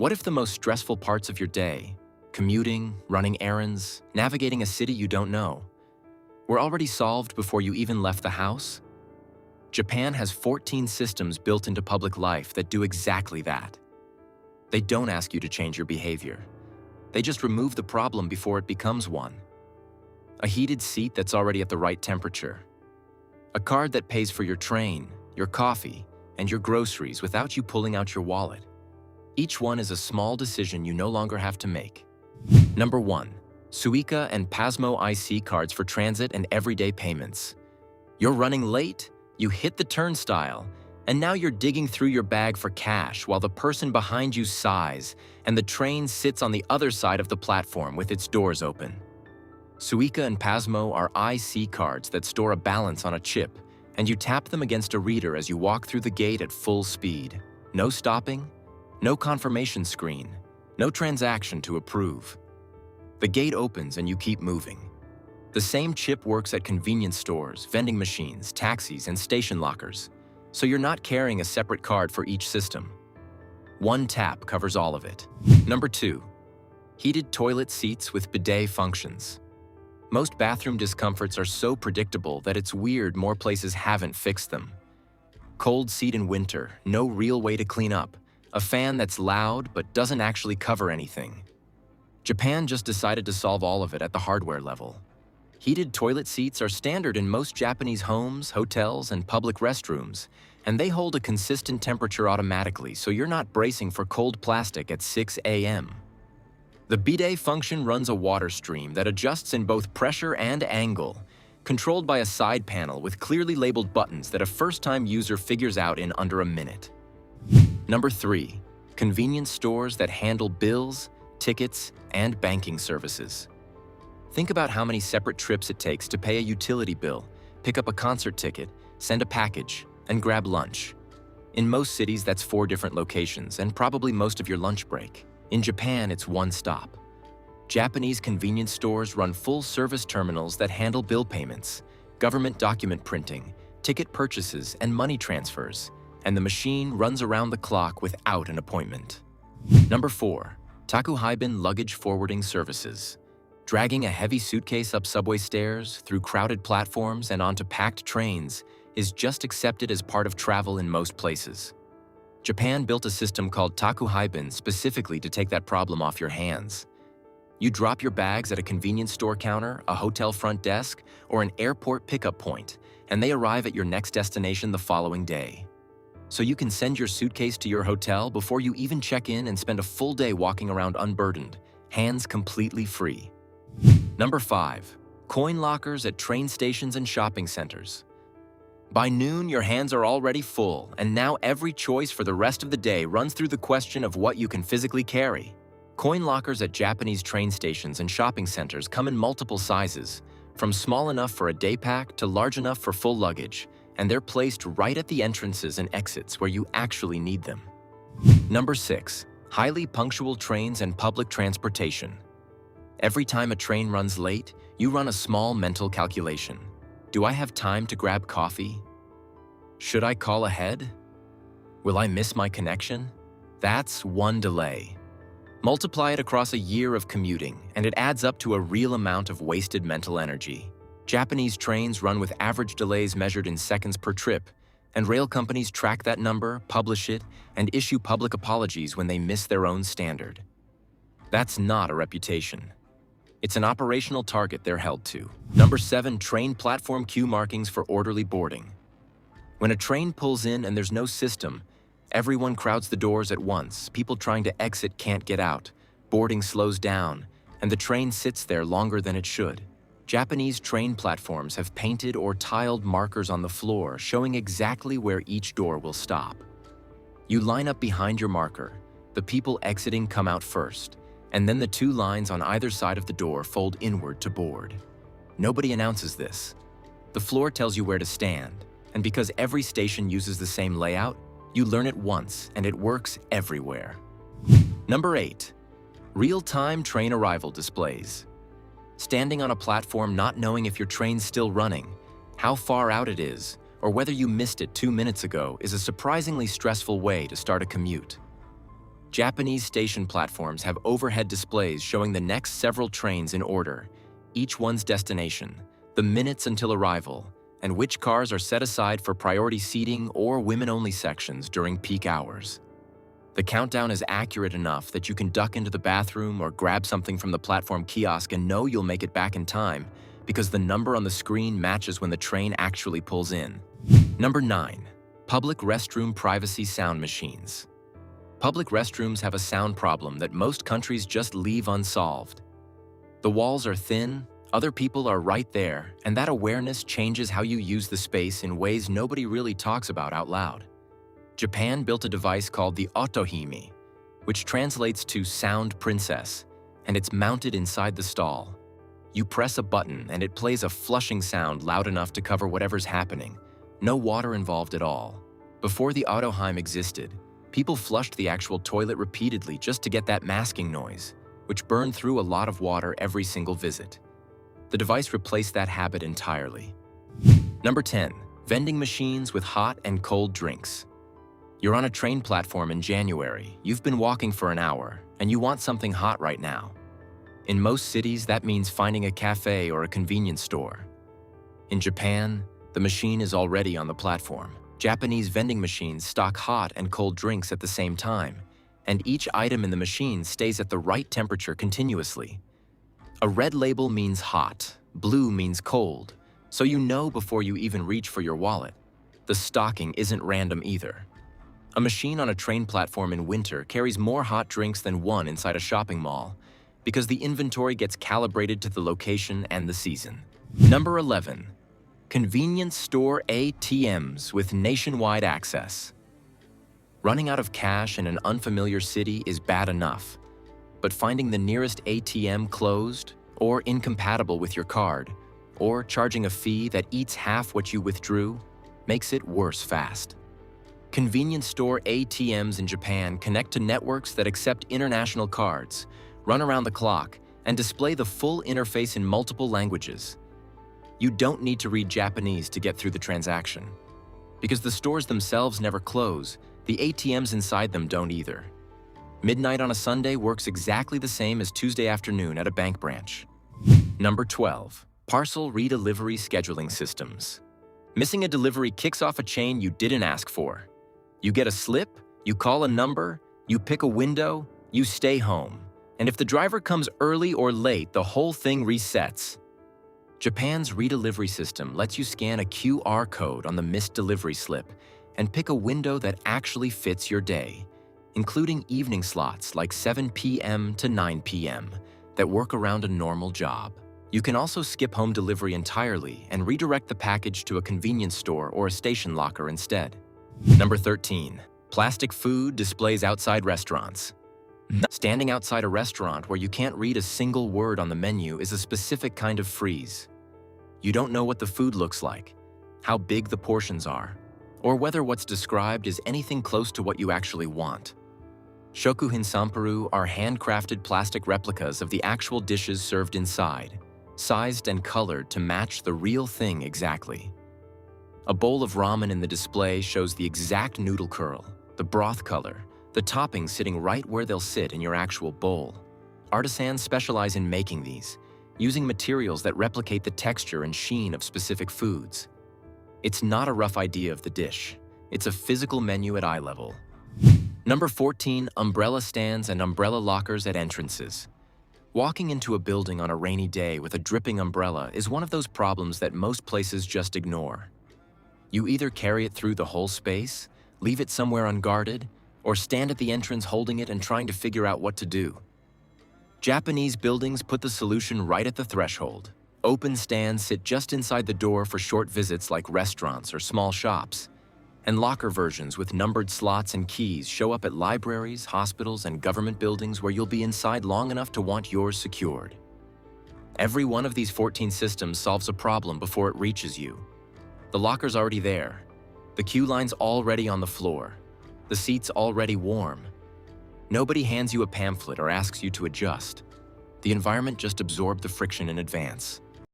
What if the most stressful parts of your day, commuting, running errands, navigating a city you don't know, were already solved before you even left the house? Japan has 14 systems built into public life that do exactly that. They don't ask you to change your behavior. They just remove the problem before it becomes one. A heated seat that's already at the right temperature. A card that pays for your train, your coffee, and your groceries without you pulling out your wallet. Each one is a small decision you no longer have to make. Number 1. Suica and Pasmo IC cards for transit and everyday payments. You're running late, you hit the turnstile, and now you're digging through your bag for cash while the person behind you sighs and the train sits on the other side of the platform with its doors open. Suica and Pasmo are IC cards that store a balance on a chip, and you tap them against a reader as you walk through the gate at full speed. No stopping, no confirmation screen, no transaction to approve. The gate opens and you keep moving. The same chip works at convenience stores, vending machines, taxis, and station lockers, so you're not carrying a separate card for each system. One tap covers all of it. Number 2. Heated toilet seats with bidet functions. Most bathroom discomforts are so predictable that it's weird more places haven't fixed them. Cold seat in winter, no real way to clean up, a fan that's loud but doesn't actually cover anything. Japan just decided to solve all of it at the hardware level. Heated toilet seats are standard in most Japanese homes, hotels, and public restrooms, and they hold a consistent temperature automatically, so you're not bracing for cold plastic at 6 a.m. The bidet function runs a water stream that adjusts in both pressure and angle, controlled by a side panel with clearly labeled buttons that a first-time user figures out in under a minute. Number 3. Convenience stores that handle bills, tickets, and banking services. Think about how many separate trips it takes to pay a utility bill, pick up a concert ticket, send a package, and grab lunch. In most cities, that's 4 different locations and probably most of your lunch break. In Japan, it's one stop. Japanese convenience stores run full-service terminals that handle bill payments, government document printing, ticket purchases, and money transfers, and the machine runs around the clock without an appointment. Number 4. Takuhaiben luggage forwarding services. Dragging a heavy suitcase up subway stairs, through crowded platforms, and onto packed trains is just accepted as part of travel in most places. Japan built a system called Takuhaiben specifically to take that problem off your hands. You drop your bags at a convenience store counter, a hotel front desk, or an airport pickup point, and they arrive at your next destination the following day. So you can send your suitcase to your hotel before you even check in and spend a full day walking around unburdened, hands completely free. Number 5. Coin lockers at train stations and shopping centers. By noon, your hands are already full, and now every choice for the rest of the day runs through the question of what you can physically carry. Coin lockers at Japanese train stations and shopping centers come in multiple sizes, from small enough for a day pack to large enough for full luggage, and they're placed right at the entrances and exits where you actually need them. Number 6. Highly punctual trains and public transportation. Every time a train runs late, you run a small mental calculation. Do I have time to grab coffee? Should I call ahead? Will I miss my connection? That's one delay. Multiply it across a year of commuting, and it adds up to a real amount of wasted mental energy. Japanese trains run with average delays measured in seconds per trip, and rail companies track that number, publish it, and issue public apologies when they miss their own standard. That's not a reputation. It's an operational target they're held to. Number 7. Train platform queue markings for orderly boarding. When a train pulls in and there's no system, everyone crowds the doors at once. People trying to exit can't get out. Boarding slows down, and the train sits there longer than it should. Japanese train platforms have painted or tiled markers on the floor showing exactly where each door will stop. You line up behind your marker. The people exiting come out first, and then the 2 lines on either side of the door fold inward to board. Nobody announces this. The floor tells you where to stand, and because every station uses the same layout, you learn it once and it works everywhere. Number 8. Real-time train arrival displays. Standing on a platform not knowing if your train's still running, how far out it is, or whether you missed it 2 minutes ago is a surprisingly stressful way to start a commute. Japanese station platforms have overhead displays showing the next several trains in order, each one's destination, the minutes until arrival, and which cars are set aside for priority seating or women-only sections during peak hours. The countdown is accurate enough that you can duck into the bathroom or grab something from the platform kiosk and know you'll make it back in time because the number on the screen matches when the train actually pulls in. Number 9. Public restroom privacy sound machines. Public restrooms have a sound problem that most countries just leave unsolved. The walls are thin, other people are right there, and that awareness changes how you use the space in ways nobody really talks about out loud. Japan built a device called the otohime, which translates to sound princess, and it's mounted inside the stall. You press a button and it plays a flushing sound loud enough to cover whatever's happening. No water involved at all. Before the otohime existed, people flushed the actual toilet repeatedly just to get that masking noise, which burned through a lot of water every single visit. The device replaced that habit entirely. Number 10. Vending machines with hot and cold drinks. You're on a train platform in January, you've been walking for an hour, and you want something hot right now. In most cities, that means finding a cafe or a convenience store. In Japan, the machine is already on the platform. Japanese vending machines stock hot and cold drinks at the same time, and each item in the machine stays at the right temperature continuously. A red label means hot, blue means cold, so you know before you even reach for your wallet. The stocking isn't random either. A machine on a train platform in winter carries more hot drinks than one inside a shopping mall, because the inventory gets calibrated to the location and the season. Number 11. Convenience store ATMs with nationwide access. Running out of cash in an unfamiliar city is bad enough, but finding the nearest ATM closed, or incompatible with your card, or charging a fee that eats half what you withdrew, makes it worse fast. Convenience store ATMs in Japan connect to networks that accept international cards, run around the clock, and display the full interface in multiple languages. You don't need to read Japanese to get through the transaction. Because the stores themselves never close, the ATMs inside them don't either. Midnight on a Sunday works exactly the same as Tuesday afternoon at a bank branch. Number 12. Parcel redelivery scheduling systems. Missing a delivery kicks off a chain you didn't ask for. You get a slip, you call a number, you pick a window, you stay home. And if the driver comes early or late, the whole thing resets. Japan's redelivery system lets you scan a QR code on the missed delivery slip and pick a window that actually fits your day, including evening slots like 7 p.m. to 9 p.m. that work around a normal job. You can also skip home delivery entirely and redirect the package to a convenience store or a station locker instead. Number 13. Plastic food displays outside restaurants. Standing outside a restaurant where you can't read a single word on the menu is a specific kind of freeze. You don't know what the food looks like, how big the portions are, or whether what's described is anything close to what you actually want. Shokuhin sanparu are handcrafted plastic replicas of the actual dishes served inside, sized and colored to match the real thing exactly. A bowl of ramen in the display shows the exact noodle curl, the broth color, the toppings sitting right where they'll sit in your actual bowl. Artisans specialize in making these, using materials that replicate the texture and sheen of specific foods. It's not a rough idea of the dish. It's a physical menu at eye level. Number 14. Umbrella stands and umbrella lockers at entrances. Walking into a building on a rainy day with a dripping umbrella is one of those problems that most places just ignore. You either carry it through the whole space, leave it somewhere unguarded, or stand at the entrance holding it and trying to figure out what to do. Japanese buildings put the solution right at the threshold. Open stands sit just inside the door for short visits like restaurants or small shops, and locker versions with numbered slots and keys show up at libraries, hospitals, and government buildings where you'll be inside long enough to want yours secured. Every one of these 14 systems solves a problem before it reaches you. The locker's already there. The queue line's already on the floor. The seat's already warm. Nobody hands you a pamphlet or asks you to adjust. The environment just absorbed the friction in advance.